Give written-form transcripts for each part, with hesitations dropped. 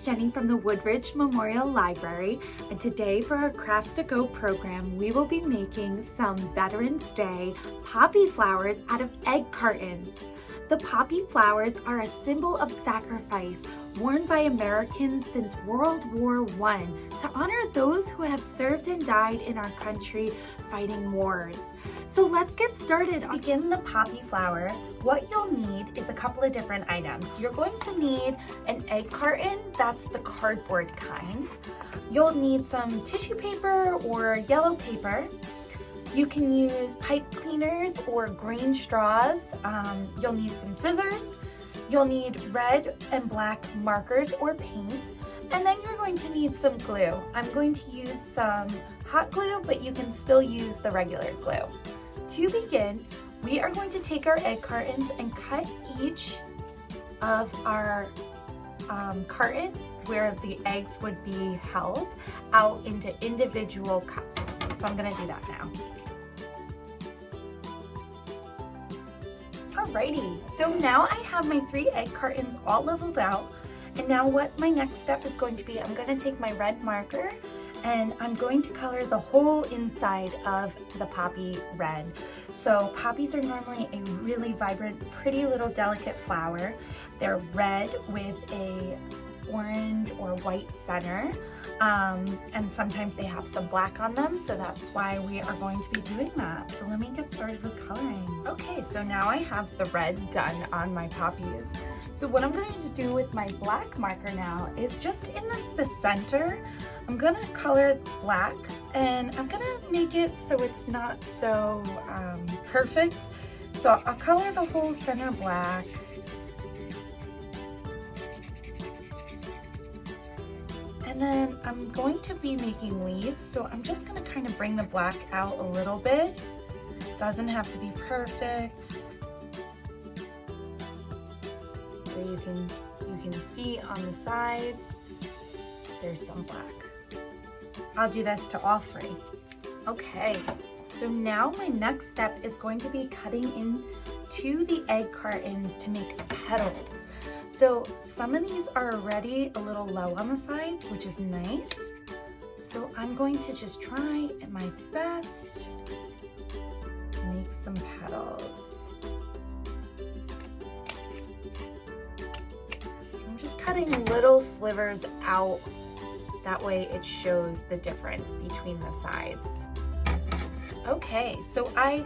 Jenny from the Woodridge Memorial Library, and today for our Crafts to Go program, we will be making some Veterans Day poppy flowers out of egg cartons. The poppy flowers are a symbol of sacrifice worn by Americans since World War I to honor those who have served and died in our country fighting wars. So let's get started. To begin the poppy flower, what you'll need is a couple of different items. You're going to need an egg carton, that's the cardboard kind. You'll need some tissue paper or yellow paper. You can use pipe cleaners or green straws. You'll need some scissors. You'll need red and black markers or paint. And then you're going to need some glue. I'm going to use some hot glue, but you can still use the regular glue. To begin, we are going to take our egg cartons and cut each of our carton where the eggs would be held out into individual cups. So I'm gonna do that now. Alrighty, so now I have my 3 egg cartons all leveled out. And now what my next step is going to be, I'm gonna take my red marker and I'm going to color the whole inside of the poppy red. So poppies are normally a really vibrant, pretty little delicate flower. They're red with a orange or white center, and sometimes they have some black on them, so that's why we are going to be doing that. So let me get started with coloring. Okay, so now I have the red done on my poppies. So what I'm going to do with my black marker now is just in the center, I'm going to color black, and I'm going to make it so it's not so perfect. So I'll color the whole center black. And then I'm going to be making leaves, so I'm just going to kind of bring the black out a little bit. Doesn't have to be perfect. So you can see on the sides, there's some black. I'll do this to all 3. Okay, so now my next step is going to be cutting into the egg cartons to make petals. So some of these are already a little low on the sides, which is nice. So I'm going to just try my best to make some petals. I'm just cutting little slivers out. That way it shows the difference between the sides. Okay, so I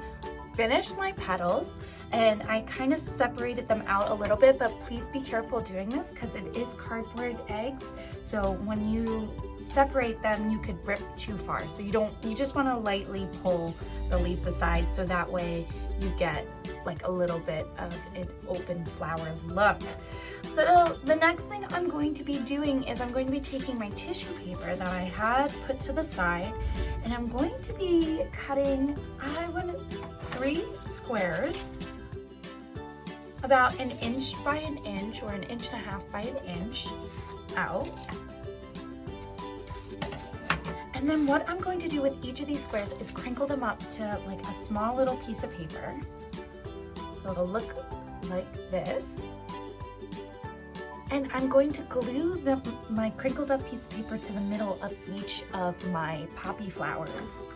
finished my petals and I kind of separated them out a little bit, but please be careful doing this because it is cardboard eggs. So when you separate them, you could rip too far. So you just want to lightly pull the leaves aside so that way you get like a little bit of an open flower look. So the next thing I'm going to be doing is I'm going to be taking my tissue paper that I had put to the side, and I'm going to be cutting, 3 squares, about 1 inch by 1 inch or 1.5 inches by 1 inch out. And then what I'm going to do with each of these squares is crinkle them up to like a small little piece of paper. So it'll look like this. And I'm going to glue my crinkled up piece of paper to the middle of each of my poppy flowers.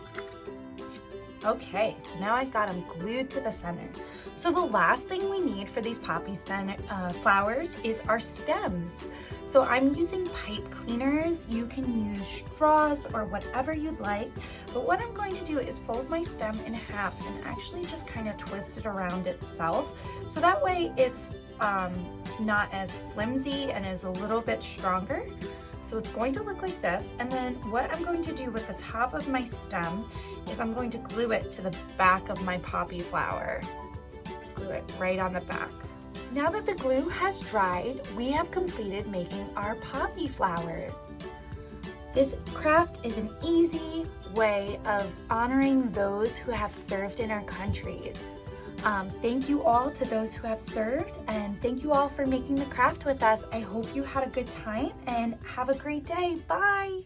Okay, so now I've got them glued to the center. So the last thing we need for these poppy flowers is our stems. So I'm using pipe cleaners. You can use straws or whatever you'd like. But what I'm going to do is fold my stem in half and actually just kind of twist it around itself. So that way it's not as flimsy and is a little bit stronger. So it's going to look like this. And then what I'm going to do with the top of my stem is I'm going to glue it to the back of my poppy flower. Glue it right on the back. Now that the glue has dried, we have completed making our poppy flowers. This craft is an easy way of honoring those who have served in our country. Thank you all to those who have served, and thank you all for making the craft with us. I hope you had a good time and have a great day. Bye!